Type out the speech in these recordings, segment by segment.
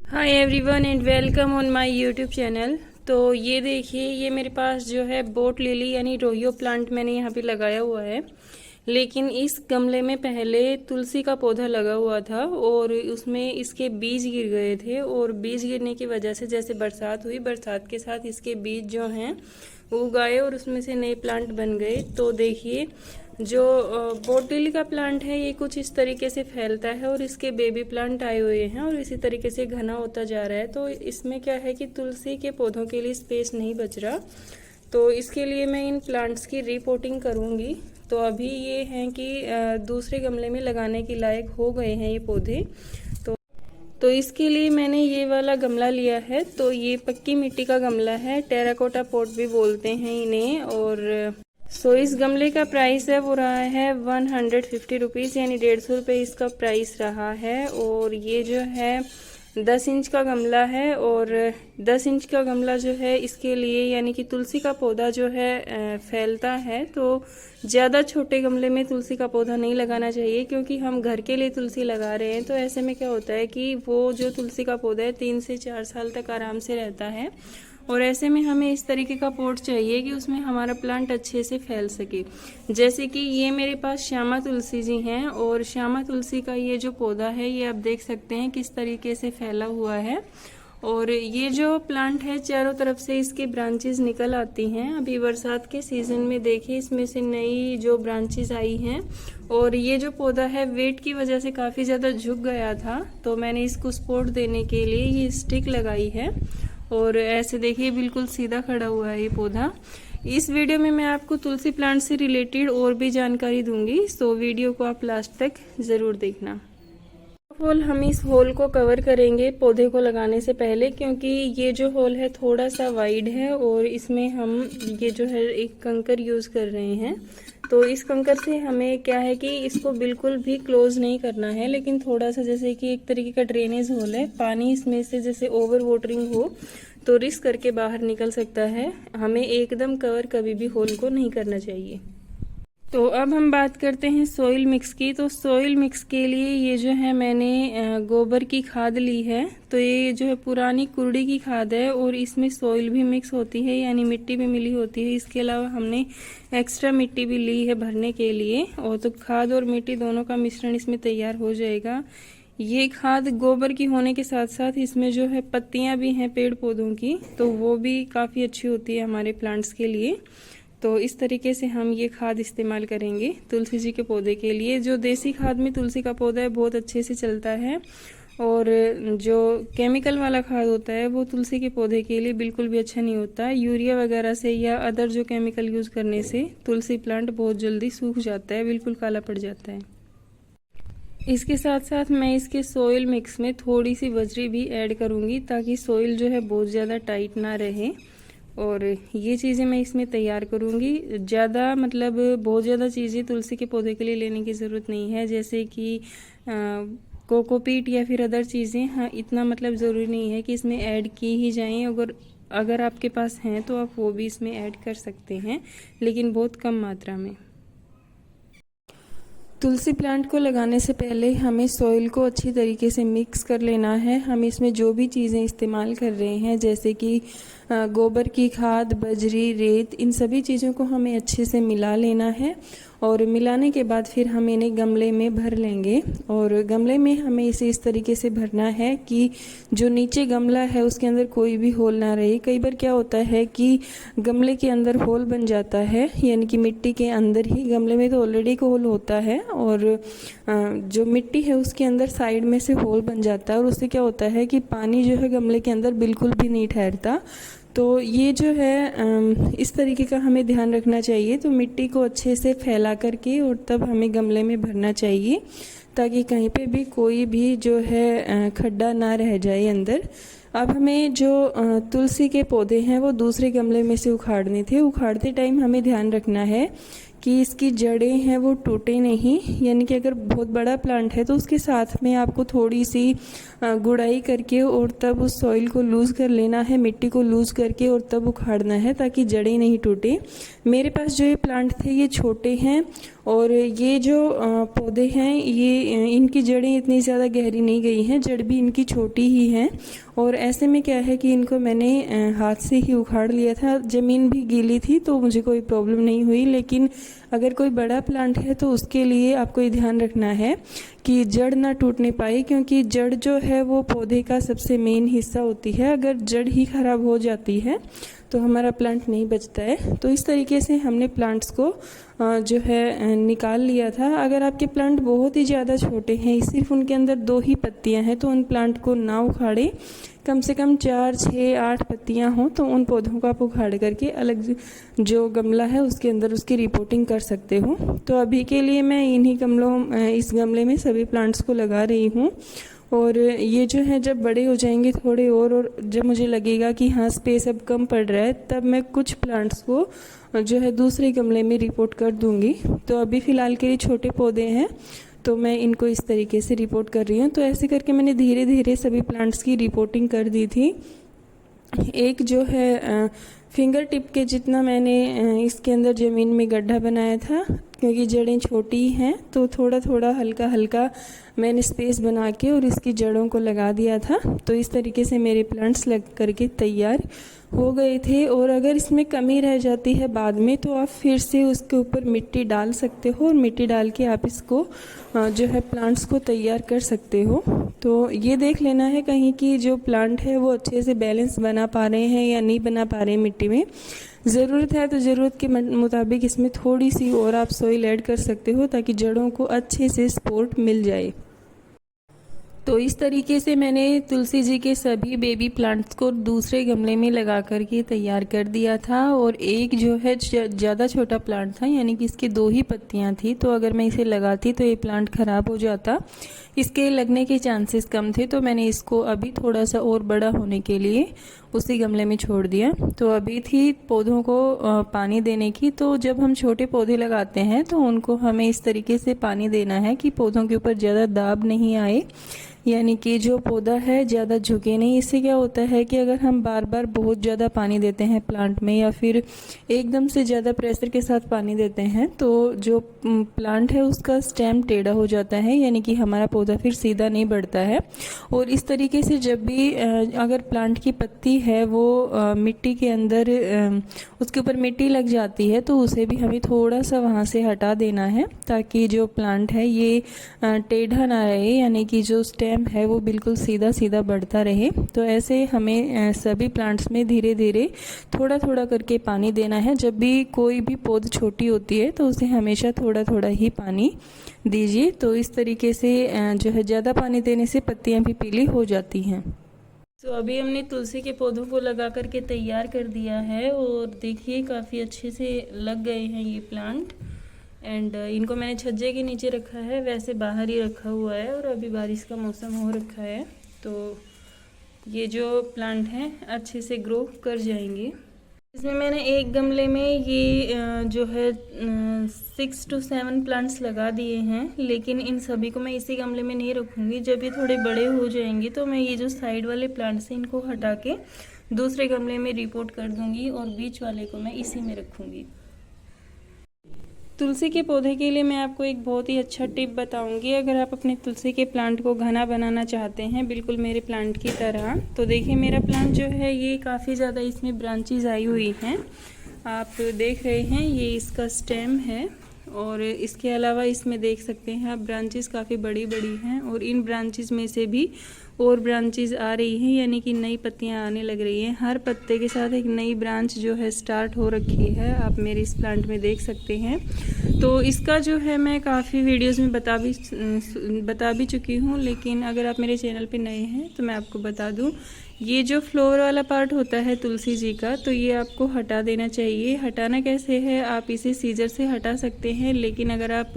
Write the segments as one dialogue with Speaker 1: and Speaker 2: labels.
Speaker 1: Hi everyone and welcome on my YouTube channel. तो ये देखिए, ये मेरे पास जो है बोट लिली यानी रोहियो प्लांट मैंने यहाँ पे लगाया हुआ है। लेकिन इस गमले में पहले तुलसी का पौधा लगा हुआ था और उसमें इसके बीज गिर गए थे, और बीज गिरने की वजह से जैसे बरसात हुई, बरसात के साथ इसके बीज जो हैं वो उगाए और उसमें से नए प्लांट बन गए। तो देखिए, जो बोट लिली का प्लांट है ये कुछ इस तरीके से फैलता है और इसके बेबी प्लांट आए हुए हैं और इसी तरीके से घना होता जा रहा है। तो इसमें क्या है कि तुलसी के पौधों के लिए स्पेस नहीं बच रहा, तो इसके लिए मैं इन प्लांट्स की रिपोर्टिंग करूंगी। तो अभी ये हैं कि दूसरे गमले में लगाने के लायक हो गए हैं ये पौधे। तो इसके लिए मैंने ये वाला गमला लिया है। तो ये पक्की मिट्टी का गमला है, टेराकोटा पॉट भी बोलते हैं इन्हें। और इस गमले का प्राइस है वो रहा है 150 रुपीज़, यानी 150 रुपये इसका प्राइस रहा है। और ये जो है 10 इंच का गमला है, और 10 इंच का गमला जो है इसके लिए यानी कि तुलसी का पौधा जो है फैलता है। तो ज़्यादा छोटे गमले में तुलसी का पौधा नहीं लगाना चाहिए, क्योंकि हम घर के लिए तुलसी लगा रहे हैं। तो ऐसे में क्या होता है कि वो जो तुलसी का पौधा है 3 से 4 साल तक आराम से रहता है। और ऐसे में हमें इस तरीके का पॉट चाहिए कि उसमें हमारा प्लांट अच्छे से फैल सके। जैसे कि ये मेरे पास श्यामा तुलसी जी हैं, और श्यामा तुलसी का ये जो पौधा है ये आप देख सकते हैं किस तरीके से फैला हुआ है। और ये जो प्लांट है चारों तरफ से इसकी ब्रांचेस निकल आती हैं। अभी बरसात के सीजन में देखिए इसमें से नई जो ब्रांचेस आई हैं। और ये जो पौधा है वेट की वजह से काफ़ी ज़्यादा झुक गया था, तो मैंने इसको सपोर्ट देने के लिए ये स्टिक लगाई है। और ऐसे देखिए बिल्कुल सीधा खड़ा हुआ है ये पौधा। इस वीडियो में मैं आपको तुलसी प्लांट से रिलेटेड और भी जानकारी दूंगी, तो वीडियो को आप लास्ट तक ज़रूर देखना। होल हम इस होल को कवर करेंगे पौधे को लगाने से पहले, क्योंकि ये जो होल है थोड़ा सा वाइड है और इसमें हम ये जो है एक कंकर यूज़ कर रहे हैं। तो इस कंकर से हमें क्या है कि इसको बिल्कुल भी क्लोज नहीं करना है, लेकिन थोड़ा सा जैसे कि एक तरीके का ड्रेनेज होल है, पानी इसमें से जैसे ओवर वाटरिंग हो तो रिस्क करके बाहर निकल सकता है। हमें एकदम कवर कभी भी होल को नहीं करना चाहिए। तो अब हम बात करते हैं सोइल मिक्स की। तो सोइल मिक्स के लिए ये जो है मैंने गोबर की खाद ली है। तो ये जो है पुरानी कुर्डी की खाद है और इसमें सोइल भी मिक्स होती है, यानी मिट्टी भी मिली होती है। इसके अलावा हमने एक्स्ट्रा मिट्टी भी ली है भरने के लिए, और तो खाद और मिट्टी दोनों का मिश्रण इसमें तैयार हो जाएगा। ये खाद गोबर की होने के साथ साथ इसमें जो है पत्तियां भी हैं पेड़ पौधों की, तो वो भी काफ़ी अच्छी होती है हमारे प्लांट्स के लिए। तो इस तरीके से हम ये खाद इस्तेमाल करेंगे तुलसी जी के पौधे के लिए। जो देसी खाद में तुलसी का पौधा है बहुत अच्छे से चलता है, और जो केमिकल वाला खाद होता है वो तुलसी के पौधे के लिए बिल्कुल भी अच्छा नहीं होता। यूरिया वगैरह से या अदर जो केमिकल यूज़ करने से तुलसी प्लांट बहुत जल्दी सूख जाता है, बिल्कुल काला पड़ जाता है। इसके साथ साथ मैं इसके सोइल मिक्स में थोड़ी सी बजरी भी ऐड करूँगी, ताकि सोइल जो है बहुत ज़्यादा टाइट ना रहे। और ये चीज़ें मैं इसमें तैयार करूँगी। ज़्यादा मतलब बहुत ज़्यादा चीज़ें तुलसी के पौधे के लिए लेने की ज़रूरत नहीं है, जैसे कि कोकोपीट या फिर अदर चीज़ें। हाँ, इतना मतलब ज़रूरी नहीं है कि इसमें ऐड की ही जाएं। अगर आपके पास हैं तो आप वो भी इसमें ऐड कर सकते हैं, लेकिन बहुत कम मात्रा में। तुलसी प्लांट को लगाने से पहले हमें सॉइल को अच्छी तरीके से मिक्स कर लेना है। हम इसमें जो भी चीज़ें इस्तेमाल कर रहे हैं, जैसे कि गोबर की खाद, बजरी, रेत, इन सभी चीज़ों को हमें अच्छे से मिला लेना है। और मिलाने के बाद फिर हम इन्हें गमले में भर लेंगे। और गमले में हमें इसे इस तरीके से भरना है कि जो नीचे गमला है उसके अंदर कोई भी होल ना रहे। कई बार क्या होता है कि गमले के अंदर होल बन जाता है, यानी कि मिट्टी के अंदर ही, गमले में तो ऑलरेडी एक होल होता है और जो मिट्टी है उसके अंदर साइड में से होल बन जाता है, और उससे क्या होता है कि पानी जो है गमले के अंदर बिल्कुल भी नहीं ठहरता। तो ये जो है इस तरीके का हमें ध्यान रखना चाहिए। तो मिट्टी को अच्छे से फैला करके और तब हमें गमले में भरना चाहिए, ताकि कहीं पे भी कोई भी जो है खड्डा ना रह जाए अंदर। अब हमें जो तुलसी के पौधे हैं वो दूसरे गमले में से उखाड़ने थे। उखाड़ते टाइम हमें ध्यान रखना है कि इसकी जड़ें हैं वो टूटे नहीं, यानी कि अगर बहुत बड़ा प्लांट है तो उसके साथ में आपको थोड़ी सी गुड़ाई करके और तब उस सॉइल को लूज़ कर लेना है, मिट्टी को लूज़ करके और तब उखाड़ना है, ताकि जड़ें नहीं टूटे। मेरे पास जो ये प्लांट थे ये छोटे हैं और ये जो पौधे हैं ये इनकी जड़ें इतनी ज़्यादा गहरी नहीं गई हैं, जड़ भी इनकी छोटी ही हैं। और ऐसे में क्या है कि इनको मैंने हाथ से ही उखाड़ लिया था। ज़मीन भी गीली थी तो मुझे कोई प्रॉब्लम नहीं हुई। लेकिन अगर कोई बड़ा प्लांट है तो उसके लिए आपको ये ध्यान रखना है कि जड़ ना टूटने पाए, क्योंकि जड़ जो है वो पौधे का सबसे मेन हिस्सा होती है। अगर जड़ ही खराब हो जाती है तो हमारा प्लांट नहीं बचता है। तो इस तरीके से हमने प्लांट्स को जो है निकाल लिया था। अगर आपके प्लांट बहुत ही ज़्यादा छोटे हैं, सिर्फ उनके अंदर 2 ही पत्तियां हैं, तो उन प्लांट को ना उखाड़े। कम से कम 4, 6, 8 पत्तियां हों तो उन पौधों को आप उखाड़ करके अलग जो गमला है उसके अंदर उसकी रिपोर्टिंग कर सकते हो। तो अभी के लिए मैं इस गमले में सभी प्लांट्स को लगा रही हूँ। और ये जो है जब बड़े हो जाएंगे थोड़े और जब मुझे लगेगा कि हाँ स्पेस अब कम पड़ रहा है, तब मैं कुछ प्लांट्स को जो है दूसरे गमले में रिपोर्ट कर दूंगी। तो अभी फ़िलहाल के लिए छोटे पौधे हैं तो मैं इनको इस तरीके से रिपोर्ट कर रही हूँ। तो ऐसे करके मैंने धीरे धीरे सभी प्लांट्स की रिपोर्टिंग कर दी थी। एक जो है फिंगर टिप के जितना मैंने इसके अंदर ज़मीन में गड्ढा बनाया था, क्योंकि जड़ें छोटी हैं तो थोड़ा थोड़ा हल्का हल्का मैंने स्पेस बना के और इसकी जड़ों को लगा दिया था। तो इस तरीके से मेरे प्लांट्स लग करके तैयार हो गए थे। और अगर इसमें कमी रह जाती है बाद में तो आप फिर से उसके ऊपर मिट्टी डाल सकते हो और मिट्टी डाल के आप इसको जो है प्लांट्स को तैयार कर सकते हो। तो ये देख लेना है कहीं कि जो प्लांट है वो अच्छे से बैलेंस बना पा रहे हैं या नहीं बना पा रहे हैं मिट्टी में। ज़रूरत है तो ज़रूरत के मुताबिक इसमें थोड़ी सी और आप सॉइल ऐड कर सकते हो ताकि जड़ों को अच्छे से सपोर्ट मिल जाए। तो इस तरीके से मैंने तुलसी जी के सभी बेबी प्लांट्स को दूसरे गमले में लगा करके तैयार कर दिया था। और एक जो है ज़्यादा छोटा प्लांट था, यानी कि इसकी 2 ही पत्तियां थी, तो अगर मैं इसे लगाती तो ये प्लांट ख़राब हो जाता। इसके लगने के चांसेस कम थे, तो मैंने इसको अभी थोड़ा सा और बड़ा होने के लिए उसी गमले में छोड़ दिया। तो अभी थी पौधों को पानी देने की। तो जब हम छोटे पौधे लगाते हैं तो उनको हमें इस तरीके से पानी देना है कि पौधों के ऊपर ज़्यादा दाब नहीं आए, यानी कि जो पौधा है ज़्यादा झुके नहीं। इससे क्या होता है कि अगर हम बार बार बहुत ज़्यादा पानी देते हैं प्लांट में या फिर एकदम से ज़्यादा प्रेशर के साथ पानी देते हैं तो जो प्लांट है उसका स्टेम टेढ़ा हो जाता है, यानी कि हमारा पौधा फिर सीधा नहीं बढ़ता है। और इस तरीके से जब भी अगर प्लांट की पत्ती है वो मिट्टी के अंदर उसके ऊपर मिट्टी लग जाती है तो उसे भी हमें थोड़ा सा वहाँ से हटा देना है ताकि जो प्लांट है ये टेढ़ा ना रहे, यानी कि जो स्टेम है वो बिल्कुल सीधा सीधा बढ़ता रहे। तो ऐसे हमें सभी प्लांट्स में धीरे धीरे थोड़ा थोड़ा करके पानी देना है। जब भी कोई भी पौध छोटी होती है तो उसे हमेशा थोड़ा थोड़ा ही पानी दीजिए। तो इस तरीके से जो है ज़्यादा पानी देने से पत्तियां भी पीली हो जाती हैं। तो अभी हमने तुलसी के पौधों को लगा करके तैयार कर दिया है और देखिए काफ़ी अच्छे से लग गए हैं ये प्लांट। एंड इनको मैंने छज्जे के नीचे रखा है, वैसे बाहर ही रखा हुआ है और अभी बारिश का मौसम हो रखा है तो ये जो प्लांट हैं अच्छे से ग्रो कर जाएंगे। इसमें मैंने एक गमले में ये जो है 6 to 7 प्लांट्स लगा दिए हैं, लेकिन इन सभी को मैं इसी गमले में नहीं रखूँगी। जब ये थोड़े बड़े हो जाएंगे तो मैं ये जो साइड वाले प्लांट्स हैं इनको हटा के दूसरे गमले में रिपोर्ट कर दूँगी और बीच वाले को मैं इसी में रखूँगी। तुलसी के पौधे के लिए मैं आपको एक बहुत ही अच्छा टिप बताऊंगी। अगर आप अपने तुलसी के प्लांट को घना बनाना चाहते हैं बिल्कुल मेरे प्लांट की तरह, तो देखिए मेरा प्लांट जो है ये काफ़ी ज़्यादा इसमें ब्रांचेस आई हुई हैं, आप देख रहे हैं ये इसका स्टेम है। और इसके अलावा इसमें देख सकते हैं आप ब्रांचेस काफ़ी बड़ी बड़ी हैं और इन ब्रांचेस में से भी और ब्रांचेस आ रही हैं, यानी कि नई पत्तियां आने लग रही हैं। हर पत्ते के साथ एक नई ब्रांच जो है स्टार्ट हो रखी है, आप मेरे इस प्लांट में देख सकते हैं। तो इसका जो है मैं काफ़ी वीडियोस में बता भी चुकी हूँ, लेकिन अगर आप मेरे चैनल पे नए हैं तो मैं आपको बता दूँ, ये जो फ्लोर वाला पार्ट होता है तुलसी जी का तो ये आपको हटा देना चाहिए। हटाना कैसे है, आप इसे सीजर से हटा सकते हैं, लेकिन अगर आप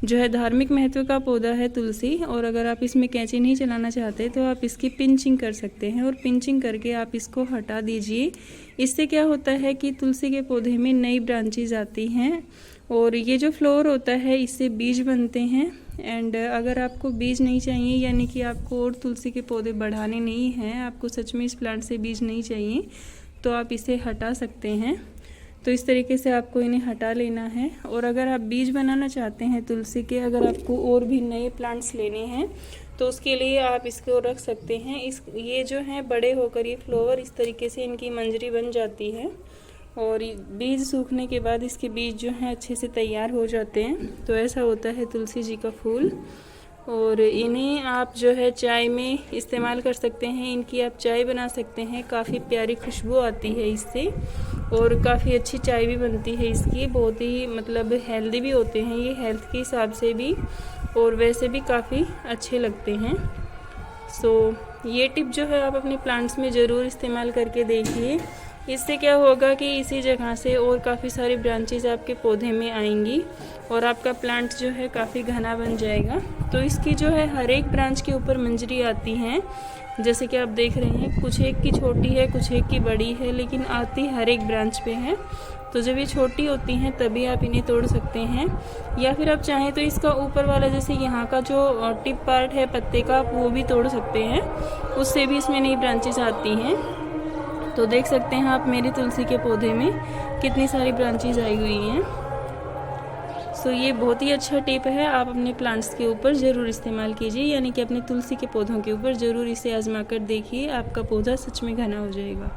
Speaker 1: जो है धार्मिक महत्व का पौधा है तुलसी और अगर आप इसमें कैंची नहीं चलाना चाहते तो आप इसकी पिंचिंग कर सकते हैं और पिंचिंग करके आप इसको हटा दीजिए। इससे क्या होता है कि तुलसी के पौधे में नई ब्रांचेज आती हैं और ये जो फ्लोर होता है इससे बीज बनते हैं। एंड अगर आपको बीज नहीं चाहिए, यानी कि आपको और तुलसी के पौधे बढ़ाने नहीं हैं, आपको सच में इस प्लांट से बीज नहीं चाहिए, तो आप इसे हटा सकते हैं। तो इस तरीके से आपको इन्हें हटा लेना है। और अगर आप बीज बनाना चाहते हैं तुलसी के, अगर आपको और भी नए प्लांट्स लेने हैं तो उसके लिए आप इसको रख सकते हैं। ये जो है बड़े होकर ये फ्लावर इस तरीके से इनकी मंजरी बन जाती है और बीज सूखने के बाद इसके बीज जो हैं अच्छे से तैयार हो जाते हैं। तो ऐसा होता है तुलसी जी का फूल। और इन्हें आप जो है चाय में इस्तेमाल कर सकते हैं, इनकी आप चाय बना सकते हैं, काफ़ी प्यारी खुशबू आती है इससे और काफ़ी अच्छी चाय भी बनती है इसकी। बहुत ही मतलब हेल्दी भी होते हैं ये, हेल्थ के हिसाब से भी और वैसे भी काफ़ी अच्छे लगते हैं। ये टिप जो है आप अपने प्लांट्स में ज़रूर इस्तेमाल करके देखिए। इससे क्या होगा कि इसी जगह से और काफ़ी सारी ब्रांचेज आपके पौधे में आएंगी और आपका प्लांट जो है काफ़ी घना बन जाएगा। तो इसकी जो है हर एक ब्रांच के ऊपर मंजरी आती हैं, जैसे कि आप देख रहे हैं, कुछ एक की छोटी है, कुछ एक की बड़ी है, लेकिन आती हर एक ब्रांच पे है। तो जब ये छोटी होती हैं तभी आप इन्हें तोड़ सकते हैं, या फिर आप चाहें तो इसका ऊपर वाला जैसे यहाँ का जो टिप पार्ट है पत्ते का, आप वो भी तोड़ सकते हैं, उससे भी इसमें नई ब्रांचेस आती हैं। तो देख सकते हैं आप मेरी तुलसी के पौधे में कितनी सारी ब्रांचेज आई हुई हैं। ये बहुत ही अच्छा टिप है, आप अपने प्लांट्स के ऊपर ज़रूर इस्तेमाल कीजिए, यानी कि अपने तुलसी के पौधों के ऊपर ज़रूर इसे आजमा कर देखिए, आपका पौधा सच में घना हो जाएगा।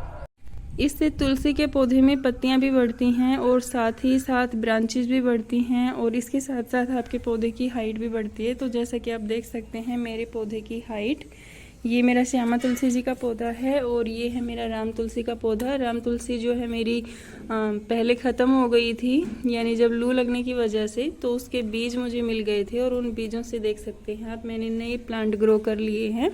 Speaker 1: इससे तुलसी के पौधे में पत्तियां भी बढ़ती हैं और साथ ही साथ ब्रांचेस भी बढ़ती हैं और इसके साथ साथ आपके पौधे की हाइट भी बढ़ती है। तो जैसा कि आप देख सकते हैं मेरे पौधे की हाइट, ये मेरा श्यामा तुलसी जी का पौधा है और ये है मेरा राम तुलसी का पौधा। राम तुलसी जो है मेरी पहले ख़त्म हो गई थी, यानी जब लू लगने की वजह से, तो उसके बीज मुझे मिल गए थे और उन बीजों से देख सकते हैं आप मैंने नए प्लांट ग्रो कर लिए हैं।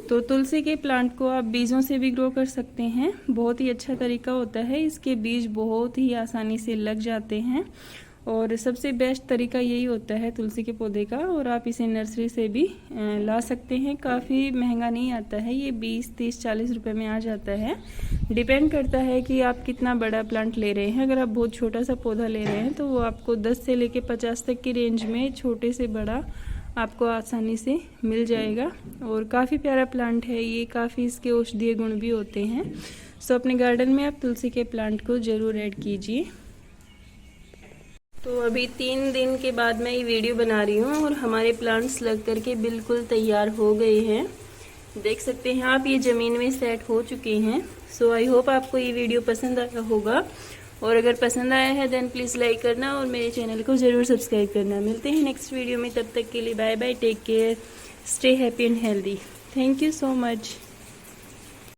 Speaker 1: तो तुलसी के प्लांट को आप बीजों से भी ग्रो कर सकते हैं, बहुत ही अच्छा तरीका होता है, इसके बीज बहुत ही आसानी से लग जाते हैं और सबसे बेस्ट तरीका यही होता है तुलसी के पौधे का। और आप इसे नर्सरी से भी ला सकते हैं, काफ़ी महंगा नहीं आता है, ये 20, 30, 40 रुपए में आ जाता है। डिपेंड करता है कि आप कितना बड़ा प्लांट ले रहे हैं। अगर आप बहुत छोटा सा पौधा ले रहे हैं तो वो आपको 10 से लेके 50 तक की रेंज में छोटे से बड़ा आपको आसानी से मिल जाएगा। और काफ़ी प्यारा प्लांट है ये, काफ़ी इसके औषधीय गुण भी होते हैं। अपने गार्डन में आप तुलसी के प्लांट को ज़रूर ऐड कीजिए। तो अभी 3 दिन के बाद मैं ये वीडियो बना रही हूँ और हमारे प्लांट्स लग करके बिल्कुल तैयार हो गए हैं। देख सकते हैं आप ये ज़मीन में सेट हो चुके हैं। आई होप आपको ये वीडियो पसंद आया होगा और अगर पसंद आया है देन प्लीज़ लाइक करना और मेरे चैनल को ज़रूर सब्सक्राइब करना। मिलते हैं नेक्स्ट वीडियो में, तब तक के लिए bye bye, take care, stay happy and healthy. Thank you so much.